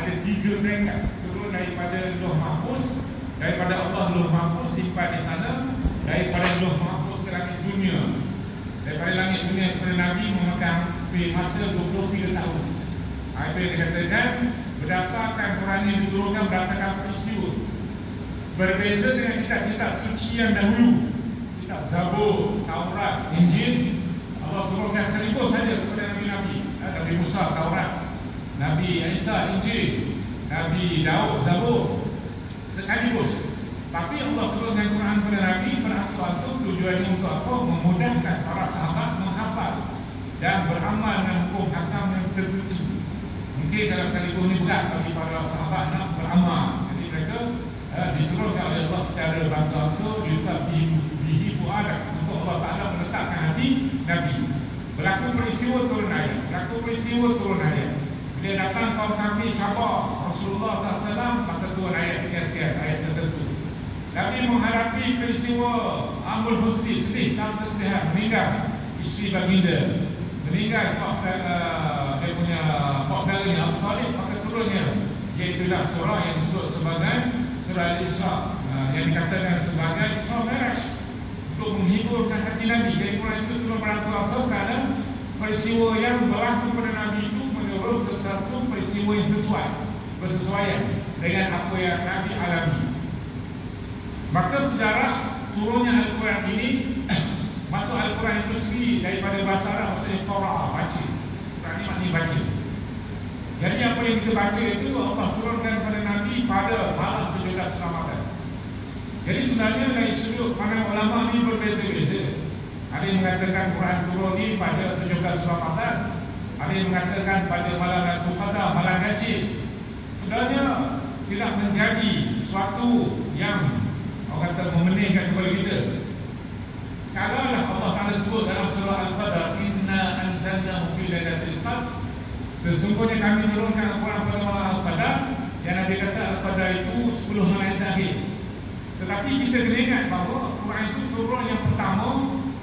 ada 3 peringkat. Turun daripada Lauh Mahfuz, daripada Allah Lauh Mahfuz simpan di sana, daripada Lauh Mahfuz ke langit dunia. Daripada langit dunia kepada Nabi memakan masa 23 tahun. Itu yang dikatakan berdasarkan Quran yang diturunkan berdasarkan peristiwa. Berbeza dengan kitab-kitab suci yang dahulu, kitab Zabur, Taurat, Injil. Allah turunkan sekaligus saja kepada Nabi-Nabi. Nabi Musa, Taurat, Nabi Isa, Injil, Nabi Daud, Zabur, sekaligus. Tapi Allah turunkan Quran kepada Nabi berasal-asal tujuannya untuk apa? Memudahkan para sahabat menghafal dan beramal dengan hukum hakam yang tertentu. Mungkin kalau sekaligus ini berat bagi para sahabat nak beramal. Jadi mereka diturunkan oleh Allah secara berasal-asal Yusuf bihi fu'adak, untuk Allah Ta'ala meletakkan hati Nabi. Berlaku peristiwa turun ayat. Berlaku peristiwa turun ayat. Bila datang kaum kafir cabar Rasulullah SAW, maka turun ayat sekian-sekian, ayat tertentu. Nabi menghadapi peristiwa Amul Husni, sedih, dalam kesedihan, meninggal isteri baginda, meninggal dia punya saudara Abu Talib, maka turunnya iaitulah surah yang disebut sebagai surah Al-Isra, yang dikatakan sebagai Isra Mi'raj, untuk menghiburkan hati Nabi. Jadi Quran itu turun beransur-ansur kerana peristiwa yang berlaku pada Nabi itu menurut sesuatu peristiwa yang sesuai, bersesuaian dengan apa yang Nabi alami. Maka sejarah turunnya Al-Quran ini masuk Al-Quran itu sendiri daripada bahasa Arab, maksudnya Qura'ah, baca. Quran ini maknanya baca. Jadi apa yang kita baca itu Allah turunkan kepada Nabi pada malam 17 Ramadan. Jadi sebenarnya dari sudut pandang ulama ini berbeza-beza. Ada yang mengatakan Quran turun ini pada 17 Ramadan, ada yang mengatakan pada malam Lailatul Qadar, malam Haji. Sebenarnya tidak menjadi suatu yang orang kata memeningkan kepada kita. Kalaulah Allah Ta'ala sebut dalam surah Al-Qadar, inna anzalnahu fi lailatul qadr, sesungguhnya kami turunkan Al-Quran pada malam Al-Qadar, yang Nabi kata Al-Qadar itu 10 malam terakhir. Tetapi kita kena ingat bahawa Quran itu turun yang pertama,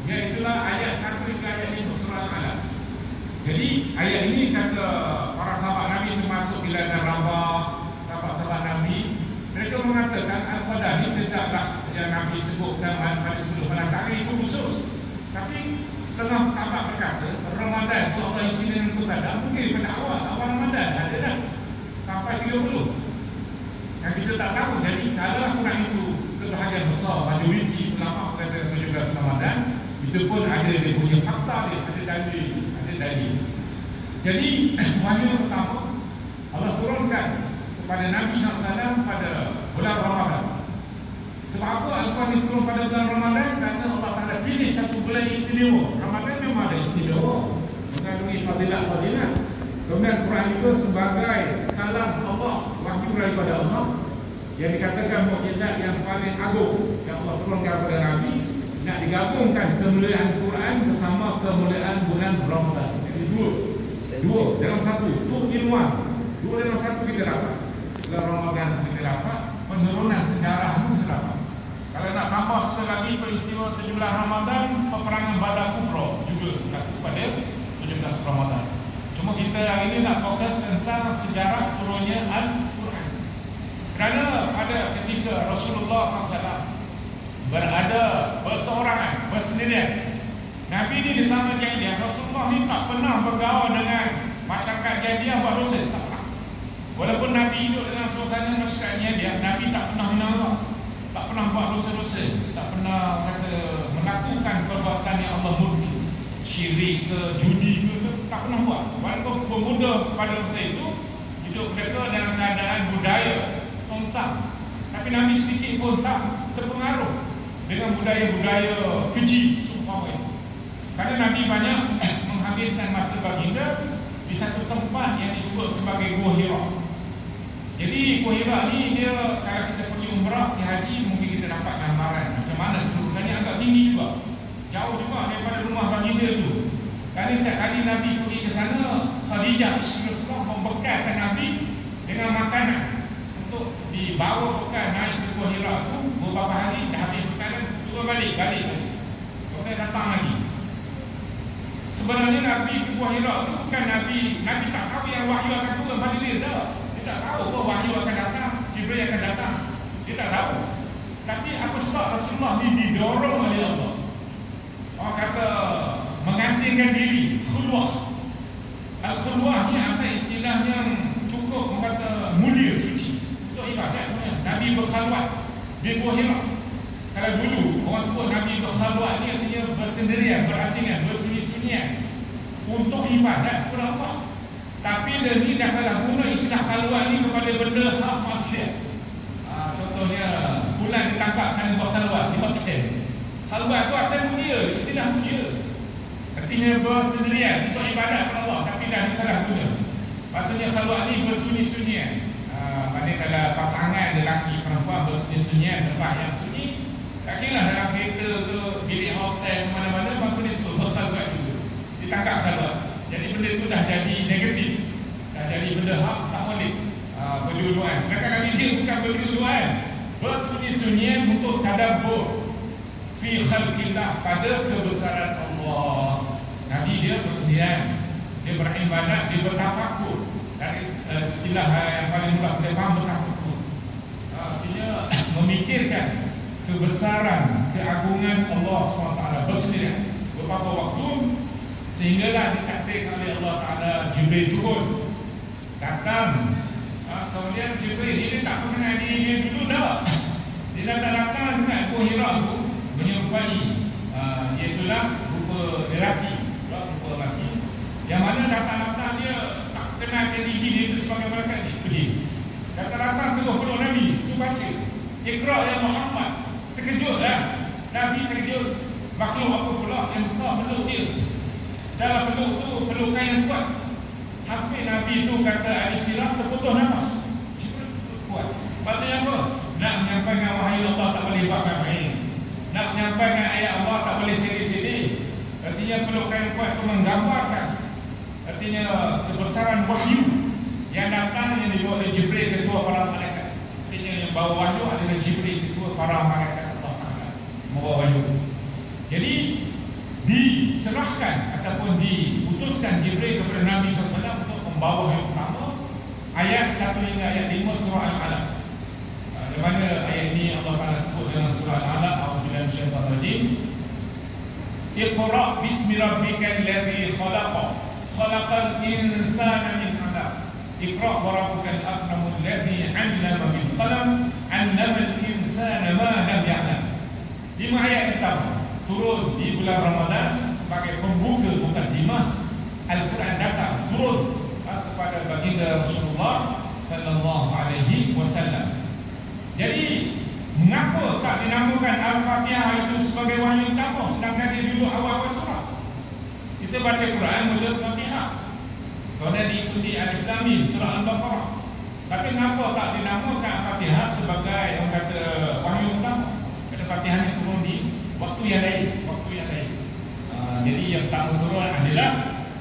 iaitulah ayat 1 hingga ayat 5 surah Al-Alaq. Jadi ayat ini kata para sahabat Nabi termasuk Bilal dan Rabah, sahabat-sahabat Nabi, mereka mengatakan Al-Qadar ini tidaklah yang Nabi sebutkan pada 10 malam terakhir itu khusus. Tapi setengah sahabat berkata Ramadan itu Allah isi dengan Qadar, mungkin pada awal Ramadan ada dah sampai 30. Yang kita tak tahu. Jadi kalau Quran itu sebahagian besar majoriti ulama kata 17 Ramadan, itu pun ada dia punya fakta dia, ada dalil. Jadi wahyu pertama Allah turunkan kepada Nabi SAW pada bulan Ramadan. Sebab apa Al-Quran turun pada bulan Ramadan? Kerana Allah Ta'ala pilih satu bulan istimewa. Ramadan memang ada istimewa, mengandungi fadilat-fadilat. Kemudian Quran itu sebagai kalam Allah, wahyu daripada Allah, yang dikatakan mukjizat yang paling agung yang Allah turunkan kepada Nabi, nak digabungkan kemuliaan Quran bersama kemuliaan bulan Ramadan. Jadi dua dalam satu, two in one. Dua dalam satu kita dapat. Bulan Ramadan kita dapat, penurunan sejarah pun kita dapat. Kalau nak tambah satu lagi peristiwa 17 Ramadan, peperangan Badar Kubra juga berlaku pada 17 Ramadan. Cuma kita hari ini nak fokus tentang sejarah turunnya Al-Quran. Kerana pada ketika Rasulullah SAW berada berseorangan, bersendirian, Nabi ini di zaman jahiliah, Rasulullah ni tak pernah bergaul dengan masyarakat jahiliah buat dosa, tak pernah. Walaupun Nabi hidup dengan suasana masyarakat jahiliah, Nabi tak pernah hina Allah, tak pernah buat dosa-dosa, tak pernah kata melakukan perbuatan yang Allah murka, syirik ke, judi ke, tak pernah buat. Walaupun pemuda pada masa itu hidup mereka dalam keadaan budaya songsang, tapi Nabi sedikit pun tak terpengaruh dengan budaya-budaya keji seumpama itu. Kerana Nabi banyak menghabiskan masa baginda di satu tempat yang disebut sebagai Gua Hira. Jadi Gua Hira ni dia, kalau kita pergi umrah, pergi haji, mungkin kita dapat gambaran macam mana kedudukannya, agak tinggi juga, jauh juga daripada rumah baginda tu. Kerana setiap kali Nabi pergi ke sana, Khadijah isteri Rasulullah membekalkan Nabi dengan makanan untuk dibawa bekal naik ke Gua Hira tu. Beberapa hari dah habis bekalan, turun balik. Kemudian datang lagi. Sebenarnya Nabi ke Gua Hira tu bukan Nabi tak tahu yang wahyu akan turun pada dia, tak. Dia tak tahu Dia tak tahu. Tapi apa sebab Rasulullah ni didorong oleh Allah? Orang kata mengasingkan diri, khulwah. Al-khulwah ni asal istilah yang cukup orang kata mulia, suci untuk ibadat sebenarnya. Nabi berkhalwat di Gua Hira. Kalau dulu orang sebut Nabi berkhalwat ni artinya bersendirian, berasingan, bersunyi-sunyian untuk ibadat kepada Allah. Tapi dia ni dah salah guna istilah khalwat ni kepada benda hak maksiat. Contohnya bulan ditangkap kerana berkhalwat di hotel. Khalwat tu asal mulia, istilah mulia. Artinya bersendirian untuk ibadat kepada Allah, tapi dah disalah guna. Maksudnya khalwat ni bersunyi-sunyian. Manakala pasangan lelaki perempuan bersunyi-sunyian tempat yang sunyi, tak kira dalam kereta ke bilik hotel mana-mana, maka dia sebut berkhalwat juga. Ditangkap khalwat. Jadi benda tu dah jadi negatif, dah jadi benda hak tak boleh berdua-duaan. Sedangkan Nabi dia bukan berdua-duaan, bersunyi-sunyian untuk tadabbur fi khalqillah, pada kebesaran Allah. Nabi dia bersendirian, dia beribadat, dia bertafakur. Dari istilah yang paling mudah kita faham, bertafakur, artinya memikirkan kebesaran, keagungan Allah SWT bersendirian beberapa waktu, sehinggalah ditakdirkan oleh Allah Ta'ala Jibril turun datang. Kemudian Jibril dia tak mengenal diri dia dulu dah. Dia datang dekat Gua Hira tu menyerupai iaitulah rupa lelaki, rupa lelaki yang mana datang-datang dia tak kenal diri dia itu sebagai malaikat Jibril. Datang-datang terus peluk Nabi, suruh baca Iqra ya Muhammad. Terkejutlah Nabi, terkejut. Makhluk apa pula yang besar peluk dia. Dalam peluk tu, pelukan yang kuat. Hampir Nabi tu kata ahli sirah terputus nafas. Jibril kuat. Maksudnya apa? Nak menyampaikan wahyu Allah tak boleh buat main-main. Nak menyampaikan ayat Allah tak boleh sedih-sedih. Artinya pelukan yang kuat tu menggambarkan, artinya kebesaran wahyu yang datang, yang dibawa oleh Jibril, ketua para malaikat. Artinya yang bawa wahyu adalah Jibril, ketua para malaikat Allah Ta'ala membawa wahyu. Jadi diserahkan ataupun diutuskan Jibril kepada Nabi SAW untuk membawa yang pertama ayat 1 hingga ayat 5 surah Al-Alaq. Di mana ayat ini Allah Ta'ala sebut dalam surah Al-Alaq, A'udzubillahi minasyaitonir rajim. Iqra bismi rabbikal ladzi khalaq, khalaqal insana min 'alaq. Iqra wa rabbukal akramul ladzi 'allama bil qalam, 'allamal insana ma lam ya'lam. 5 ayat pertama turun di bulan Ramadan sebagai pembuka mukadimah Al-Quran datang turun kepada baginda Rasulullah sallallahu alaihi wasallam. Jadi mengapa tak dinamakan Al-Fatihah itu sebagai wahyu utama, sedangkan dia dulu awal-awal surah? Kita baca Quran mula Fatihah, kemudian diikuti Alif Lam Mim surah Al-Baqarah. Tapi mengapa tak dinamakan Al-Fatihah sebagai orang kata wahyu utama? Kerana Fatihah ni turun di waktu yang lain, jadi yang pertama turun adalah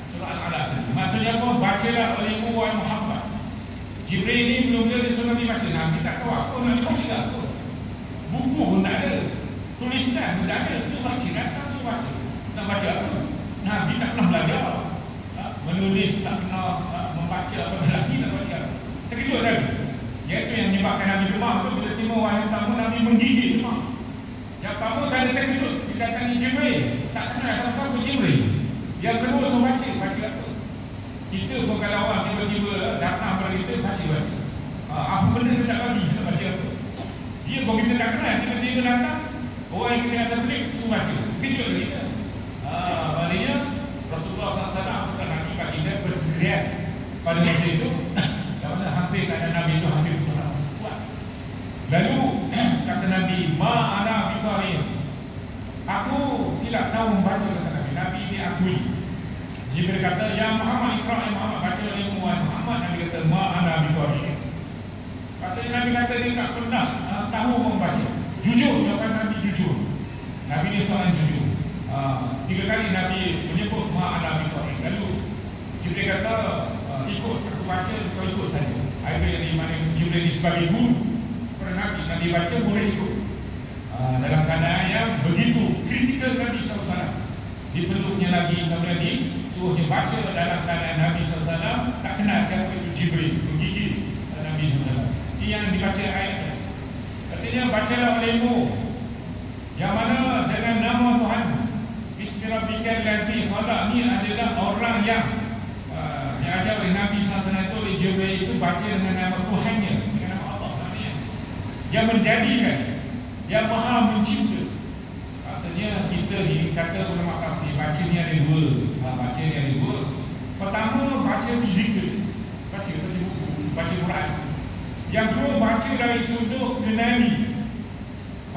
surah Al-Alaq. Maksudnya apa? Bacalah oleh Muhammad. Jibril ni belum dia disuruh Nabi baca. Nabi tak tahu apa nak dibaca apa. Buku pun tak ada, tulisan pun tak ada. Suruh baca, datang suruh baca. Nak baca apa? Nabi tak pernah belajar menulis, tak pernah membaca apa lagi, nak baca apa. Terkejut Nabi. Iaitu yang menyebabkan Nabi demam tu. Bila terima wahyu pertama, Nabi menggigil demam. Yang pertama kali terkejut didatangi Jibril, tak kenal siapa-siapa Jibril. Yang kedua suruh baca apa? Kita pun kalau orang tiba-tiba datang pada kita, baca. Apa benda dia tak bagi, suruh baca apa? Dia pun kita tak kenal, tiba-tiba datang, orang yang kita rasa pelik, suruh baca. Kejut kita. Maknanya Rasulullah SAW bukan Nabi baginda bersendirian pada masa itu. Kerana hampir keadaan Nabi itu hampir kurang kuat. Lalu kata Nabi, ma'ana biqari, aku tidak tahu membaca, kata Nabi. Nabi diakui. Jibril kata, ya Muhammad, Iqra ya Muhammad, baca oleh Muhammad. Nabi kata, ma'ana biqari. Maksudnya Nabi kata dia tak pernah tahu membaca. Jujur, jawapan Nabi jujur. Nabi ni seorang jujur. 3 kali Nabi menyebut ma'ana biqari. Lalu Jibril kata, ikut aku baca, kau ikut saja. Ada yang di mana Jibril ni sebagai guru Nabi baca boleh ikut. Dalam keadaan yang begitu kritikal, Nabi SAW dipeluknya Nabi, kemudian disuruhnya baca dalam keadaan Nabi SAW tak kenal siapa itu Jibril, menggigil Nabi SAW. Ini yang dibaca ayatnya. Kata Maksudnya bacalah olehmu, yang mana dengan nama Tuhan. Bismillahirrahmanirrahim. Allazi khalaq ni adalah orang yang diajar oleh Nabi SAW itu, oleh Jibril itu, baca dengan nama Tuhannya, dengan nama Allah namanya, yang menjadikan, yang maha mencipta. Maksudnya kita ni kata ulama tafsir, baca ni ada dua. Baca ni ada dua. Pertama, baca fizikal, baca buku, baca Quran. Yang kedua, baca dari sudut kenali.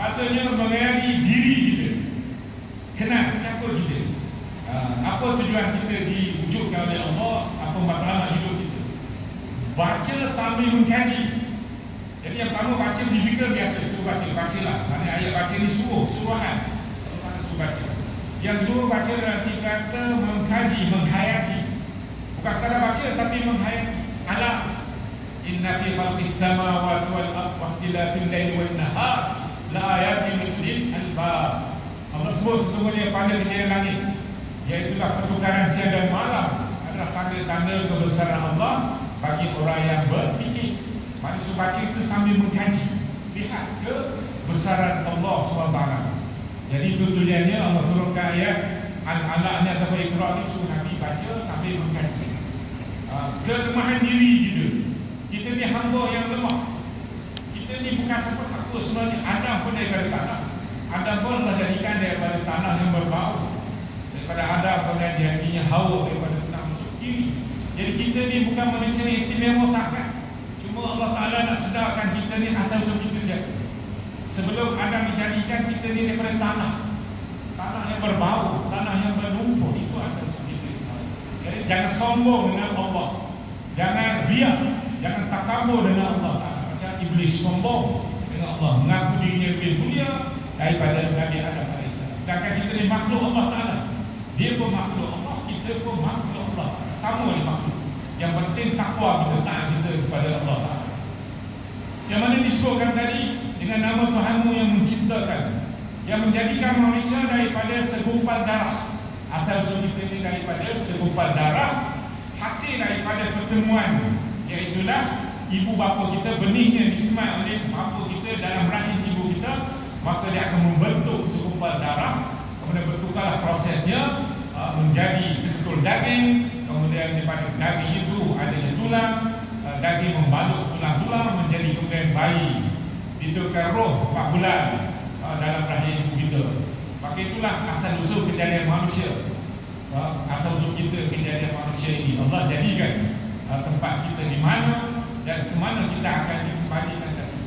Maksudnya mengenali diri kita, kenal siapa kita, apa tujuan kita diwujudkan oleh Allah, apa matlamat hidup kita. Baca sambil mengkaji. Jadi yang pertama baca fizikal biasa, suruh bacalah. Mana ayat baca ni suruhan, mana suruh baca. Yang kedua, baca berarti kata mengkaji, menghayati. Bukan sekadar baca tapi menghayati alam. Inna fi khalqis samawati wal ardi wa ikhtilafil laili wan nahar la ayatin liulil albab. Allah sebut sesungguhnya pada kejadian langit, iaitulah pertukaran siang dan malam, adalah tanda-tanda kebesaran Allah bagi orang yang berfikir. Maksud baca itu sambil mengkaji, lihat ke besaran Allah SWT. Jadi itu tujuannya Allah turunkan ayat Al-Alaq ni atau Iqra ni, suruh Nabi baca sambil mengkaji. Kelemahan diri kita, kita ni hamba yang lemah. Kita ni bukan siapa-siapa sebenarnya. Adam pun daripada tanah. Adam pun Allah jadikan daripada tanah yang berbau. Daripada Adam kemudian jadinya Hawa daripada tanah masuk kiri. Jadi kita ni bukan manusia yang istimewa sangat. Cuma Allah Ta'ala nak sedarkan kita ni asal-usul kita siapa. Sebelum Adam dijadikan, kita ni daripada tanah. Tanah yang berbau, tanah yang berlumpur. Itu asal-usul kita. Jadi jangan sombong dengan Allah, jangan riak, jangan takabur dengan Allah Ta'ala. Macam iblis sombong dengan Allah, mengaku dirinya lebih mulia daripada Nabi Adam AS. Sedangkan kita ni makhluk Allah Ta'ala. Dia pun makhluk Allah, kita pun makhluk Allah. Sama ni makhluk. Yang penting takwa kita, taat kita kepada Allah Ta'ala. Yang mana disebutkan tadi, dengan nama Tuhanmu yang menciptakan, yang menjadikan manusia daripada segumpal darah. Asal-usul kita ini daripada segumpal darah, hasil daripada pertemuan, iaitulah ibu bapa kita, benihnya disemat oleh bapa kita dalam rahim ibu kita, maka dia akan membentuk segumpal darah. Kemudian bertukarlah prosesnya menjadi seketul daging. Kemudian daripada daging itu adanya tulang, daging membalut tulang-tulang menjadi kemudian bayi, ditukar roh 4 bulan dalam rahim ibu kita. Maka itulah asal-usul kejadian manusia. Asal-usul kita kejadian manusia ini, Allah jadikan tempat kita di mana dan ke mana kita akan dikembalikan tadi.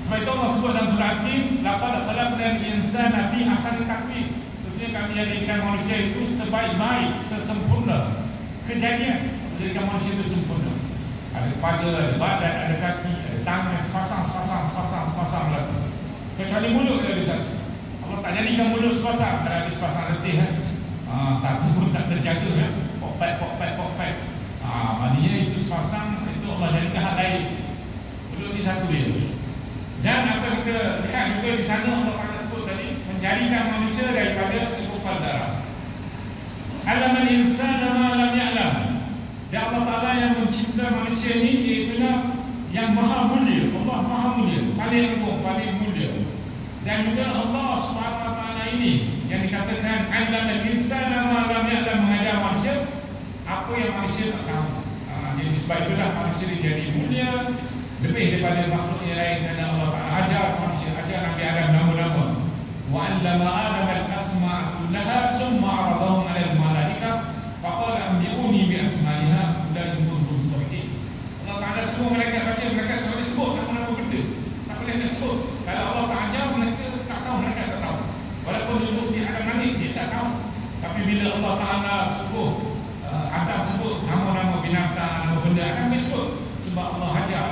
Sebab itu Allah sebut dalam surah Al-Qim, laqad khalaqnal insana fi ahsani taqwim. Maksudnya kami jadikan manusia itu sebaik-baik, sesempurna kejadian. Menjadikan manusia itu sempurna. Ada kepala, ada badan, ada kaki, ada tangan, sepasang belaka. Kecuali mulut dia ada satu. Allah tak jadikan mulut sepasang. Kalau ada sepasang letih kan, satu pun tak terjaga kan. Pok-pek. Maknanya itu sepasang, itu Allah jadikan hal lain. Mulut ni satu dia. Dan apa kita lihat juga di sana, Allah akan sebut tadi, menjadikan manusia daripada segumpal darah. Alamal insana ma lam ya'lam. Dan Allah Ta'ala yang mencipta manusia ini, iaitulah yang maha mulia. Allah maha mulia, paling agung, paling mulia. Dan juga Allah Subhanahu Wa Ta'ala ini yang dikatakan alamal insana ma lam ya'lam, mengajar manusia apa yang manusia tak tahu. Jadi sebab itulah manusia jadi mulia lebih daripada makhluk yang lain. Kerana Allah Ta'ala ajar manusia, ajar Nabi Adam nama-nama. Wa 'allama Adam al-asma'a kullaha summa 'aradahum 'ala al-malaikah faqala anbi'uni bi asma'iha la in kuntum sadiqin. Allah Ta'ala semua mereka baca, mereka tak boleh sebut nama-nama benda, tak boleh nak sebut. Kalau Allah tak ajar, mereka tak tahu, mereka tak tahu. Walaupun duduk di alam langit, dia tak tahu. Tapi bila Allah Ta'ala suruh Adam sebut nama-nama binatang, nama benda, akan boleh sebut. Sebab Allah ajar.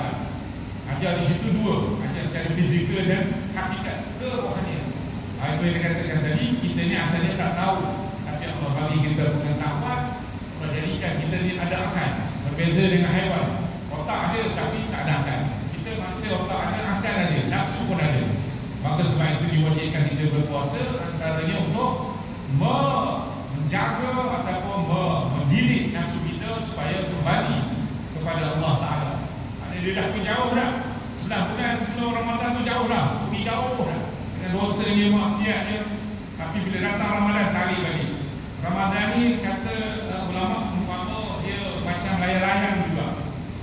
Ajar di situ dua, ajar secara fizikal dan hakikat, dua rohaniah. Itu yang dikatakan tadi, kita ni asalnya tak tahu, tapi Allah bagi kita bukan takwat. Allah jadikan kita ni ada akal. Berbeza dengan haiwan, otak ada tapi tak ada akal. Kita manusia otak ada, akal ada, nafsu pun ada. Maka sebab itu diwajibkan kita berpuasa, antaranya untuk menjaga ataupun mendidik nafsu kita supaya kembali kepada Allah Ta'ala. Dia dah jauh dah. 9 bulan sebelum Ramadan tu jauh jauh dah, pergi jauh dah dengan dosa dia, maksiat dia. Tapi bila datang Ramadan, tarik balik. Ramadan ni kata ulama umpama dia macam layang-layang juga.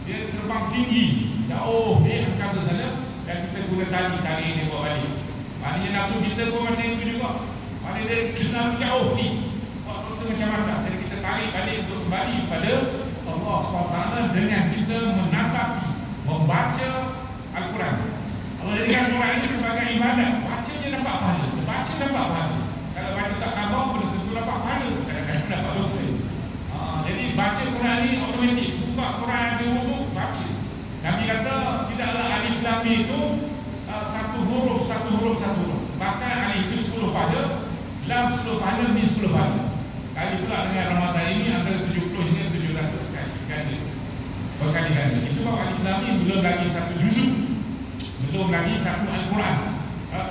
Dia terbang tinggi, jauh di angkasa sana, dan kita guna tali tarik dia buat balik. Maknanya nafsu kita pun macam itu juga. Maknanya dia kenal jauh ni, buat dosa macam mana. Jadi kita tarik balik untuk kembali kepada Allah SWT dengan kita menatapi, membaca Al-Quran. Allah jadikan Al-Quran ini sebagai ibadat. Bacanya dapat pahala, baca dapat pahala. Kalau baca surat khabar belum tentu dapat pahala, kadang-kadang dapat dosa. Jadi baca Quran ni automatik. Buka Quran ada wuduk, baca. Nabi kata tidaklah alif lam mim itu satu huruf. Bahkan alif itu 10 pahala, lam 10 pahala, mim 10 pahala. Kali pula dengan Ramadan ini antara 70 hingga 700 kali. Berkali-kali. Itu bahawa alif lam mim belum lagi satu juzuk, belum lagi satu Al-Quran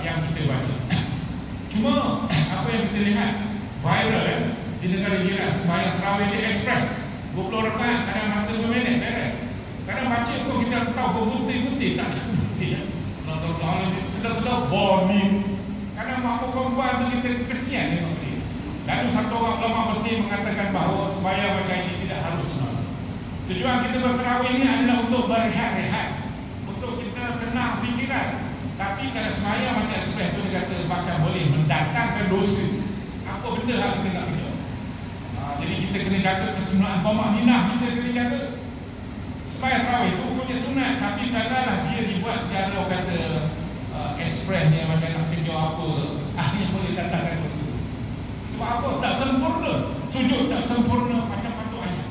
yang kita baca. Cuma apa yang kita lihat viral di negara jiran, sembahyang tarawih di ekspres 20 rakaat, kadang masa 2 minit beres. Kadang baca pun kita tahu berbutir-butir, tak berbutir. Sedar-sedar boning. Kadang mak perempuan tu kita kesian tengok dia. Lalu satu orang ulama Mesir mengatakan bahawa sembahyang macam ini tidak harus sebenarnya. Tujuan kita bertarawih ini adalah untuk berehat-rehat, untuk kita tenang fikiran. Tapi kalau sembahyang macam ekspres tu dia kata bahkan boleh mendatangkan dosa. Apa benda hal kita nak kerja? Jadi kita kena jaga kesunahan Tumakninah, kita kena jaga. Sembahyang tarawih itu hukumnya sunat, tapi kadang-kadang dia dibuat secara orang kata expressnya macam nak kerja apa, akhirnya boleh datangkan dosa. Sebab apa? Tak sempurna. Sujud tak sempurna macam patutnya.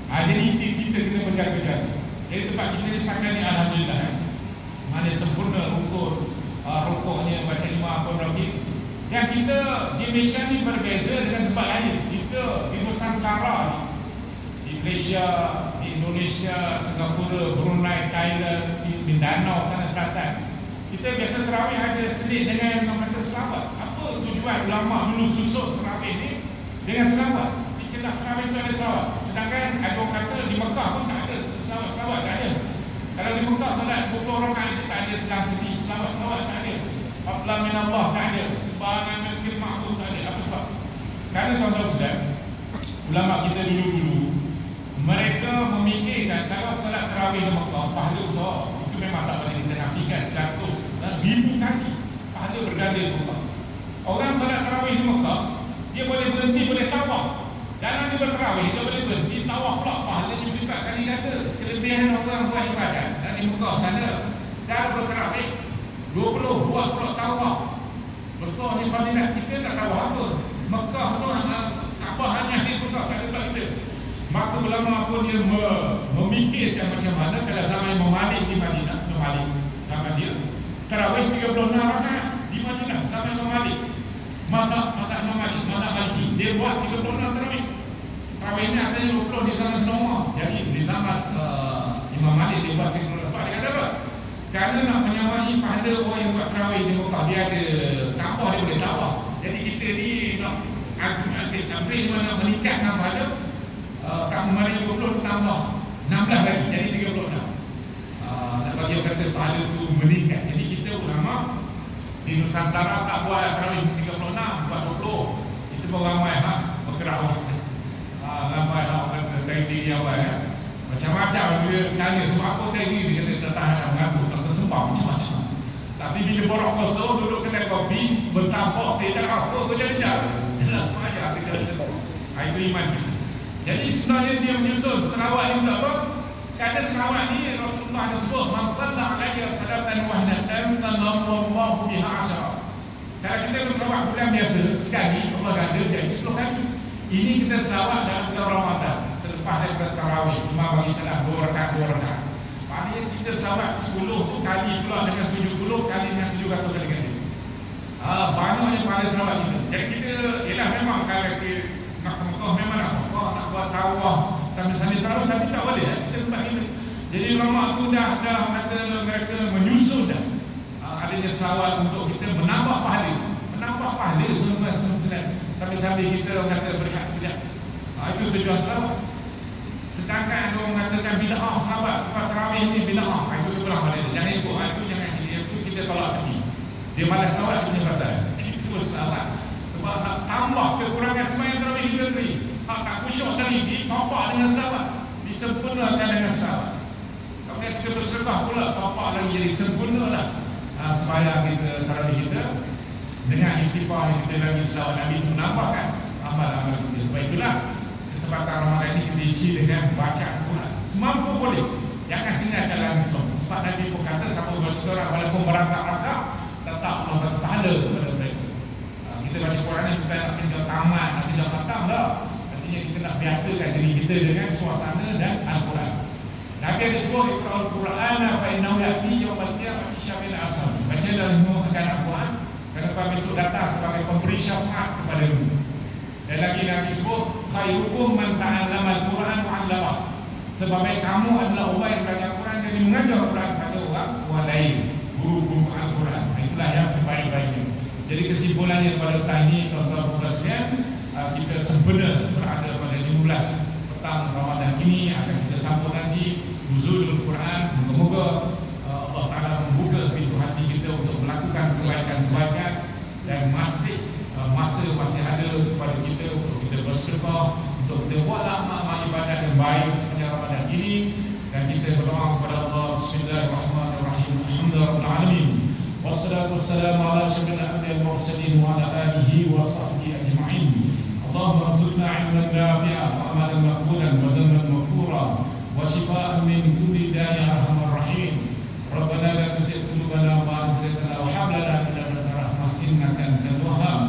Jadi kita kena menjaga-jaga. Jadi tempat kita ni setakat ni alhamdulillah, mana sempurna rukuknya baca 5 apa berapa. Dan kita di Malaysia ni berbeza dengan tempat lain. Kita di Nusantara ni, di Malaysia, di Indonesia, Singapura, Brunei, Thailand, di Mindanao sana selatan, kita biasa tarawih ada selit dengan orang kata selawat. Apa tujuan ulama dulu susun tarawih ni dengan selawat? Di celah tarawih tu ada selawat. Sedangkan ada orang kata di Mekah pun tak ada selawat, tak ada. Kalau di Mekah salat 20 rakaat itu tak ada selang segi selawat tak ada. Afla min Allah tak ada. Subhanan min ma'bud tak ada. Apa sebab? Kerana tuan-tuan sedar, ulama kita dulu-dulu mereka memikirkan kalau salat tarawih di Mekah pahala besar. Itu memang tak boleh kita nafikan 100,000 kali pahala berganda di Mekah. Orang salat tarawih di Mekah, dia boleh berhenti, boleh tawaf. Dalam dia bertarawih, dia boleh berhenti tawaf pula, pahalanya juga kali ganda. Kelebihan orang buat ibadat dan di Mekah sana dah bertarawih 20 buat pula tawaf. Besar ni fadilat. Kita tak tahu apa Mekah tu Kaabah hanya di Mekah, tak ada pula kita. Maka ulama pun dia memikirkan macam mana kalau zaman Imam Malik di Madinah, Imam Malik zaman dia tarawih 36 rakaat di Madinah zaman Imam Malik. Masa Imam Malik, masa Maliki, dia buat 36 tarawih. Tarawih ini asalnya 20 di zaman Selama. Jadi di zaman Imam Malik dia buat 36. Sebab dia kata apa? Kerana nak menyamai pahala orang yang buat tarawih di Mekah, dia ada Kaabah, dia boleh tawaf. Jadi kita ni nak ambil mana meningkatkan pahala. Kemarin 20 tambah 16 lagi, jadi 36. Dan bagi orang kata pahala tu meningkat. Jadi kita ulama di Nusantara tak buat tarawih 36, buat 20. Itu pun ramai bergerak ramai orang kata dari diri awal macam-macam. Dia tanya sebab apa tadi, dia kata tertahan mengaku tak tersembah macam-macam. Tapi bila borak kosong duduk kedai kopi bertampuk tidak apa berjalan-jalan jelas semaya kita sebut itu iman kita. Jadi sebenarnya dia menyusun selawat ni untuk apa? Kerana selawat ni Rasulullah ada sebut man salla alaihi salatan wahdatan sallallahu biha asyara. Kalau kita berselawat bulan biasa sekali, Allah ganda jadi 10 kali. Ini kita selawat dalam bulan Ramadan selepas daripada tarawih, imam bagi salat 2 rakaat. Maknanya kita selawat 10 tu kali pula dengan 70 kali dengan 700 kali ganda. Banyaknya pada selawat kita. Jadi kita ialah memang kalau kita nak ke Mekah memang nak buat tawaf sambil-sambil tarawih, tapi tak boleh kita tempat kita. Jadi ulama tu dah kata mereka menyusun dah adanya selawat untuk kita menambah pahala sunat sambil-sambil kita kata berehat sekejap. Itu tujuan selawat. Sedangkan ada orang mengatakan bid'ah selawat buat tarawih ni bid'ah, itu pulang balik. Jangan ikut itu, jangan itu, kita tolak tepi. Dia malas selawat, dia punya pasal. Kita pun selawat. Sebab nak tambah kekurangan sembahyang tarawih kita tadi. Hak tak khusyuk tadi, ditopak dengan selawat, disempurnakan dengan selawat. Kemudian kita bersedekah pula, topak lagi jadi sempurna lah sembahyang kita, tarawih kita. Dengan istighfar yang kita lagi selawat Nabi itu menambahkan amal-amal kita. Sebab itulah kesempatan Ramadan ini kita isi dengan bacaan Quran. Semampu boleh, jangan tinggalkan langsung. Sebab Nabi pun kata, siapa baca Quran walaupun merangkak-rangkak, tetap mendapat pahala kepada mereka. Kita baca Quran ni bukan nak kejar tamat, nak kejar khatam dah. Artinya kita nak biasakan diri kita dengan suasana dan Al-Quran. Nabi ada sebut Iqra'ul Quran fa innahu ya'ti yawmal qiyamati syafi'il asam. Bacalah akan Al-Quran, kerana besok datang sebagai pemberi syafaat kepada mu. Dan lagi Nabi sebut khairukum man ta'allama al-Quran wa 'allamah. Sebab kamu adalah orang yang belajar Quran dan mengajar Quran pada orang lain, guru-guru Al-Quran. Itulah yang sebaik-baiknya. Jadi kesimpulannya pada tahun ini, tuan-tuan sekalian, kita sempena berada pada 15 petang Ramadan ini akan kita sambung nanti nuzulul Quran. Moga-moga Allah Ta'ala membuka pintu hati kita untuk melakukan kebaikan-kebaikan, dan masih ada kepada kita untuk kita bersedekah, untuk kita buatlah amal ibadat yang baik sepanjang Ramadan ini. Dan kita berdoa kepada Allah. Bismillahirrahmanirrahim. Alhamdulillahirabbil alamin. Wassalatu wassalamu ala asyrafil anbiya'i wal mursalin wa ala alihi wa sahbihi ajma'in. Allahumma arzuqna 'ilman nafi'an wa 'amalan maqbulan wa zamman maghfura wa shifaa'an min kulli da'i ya arhamar rahim. Rabbana la tuzigh qulubana ba'da idh hadaytana wa hab lana min ladunka rahmah innaka antal wahhab.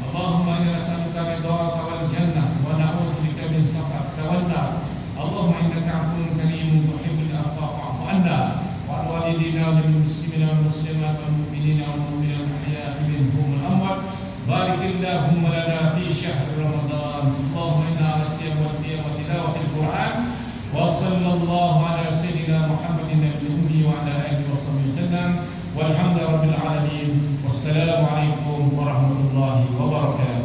Allahumma inna nas'aluka ridhaka wal jannah wa na'udzu bika min sakhatika wan nar. Allahumma innaka 'afuwwun karimun tuhibbul 'afwa fa'fu 'anna wa 'an walidina wa lil muslimina wal muslimat wal mu'minina wal mu'minat ahya'i minhum wal amwat. Barik Allahumma lana fi syahr Ramadan. Allahumma inna 'ala siyam wal qiyam wa tilawatil Qur'an. Wa sallallahu ala sayyidina Muhammadin nabiyil ummi wa ala alihi wa sahbihi wasallam. Walhamdulillahirabbil alamin. Wassalamu alaikum warahmatullahi wabarakatuh.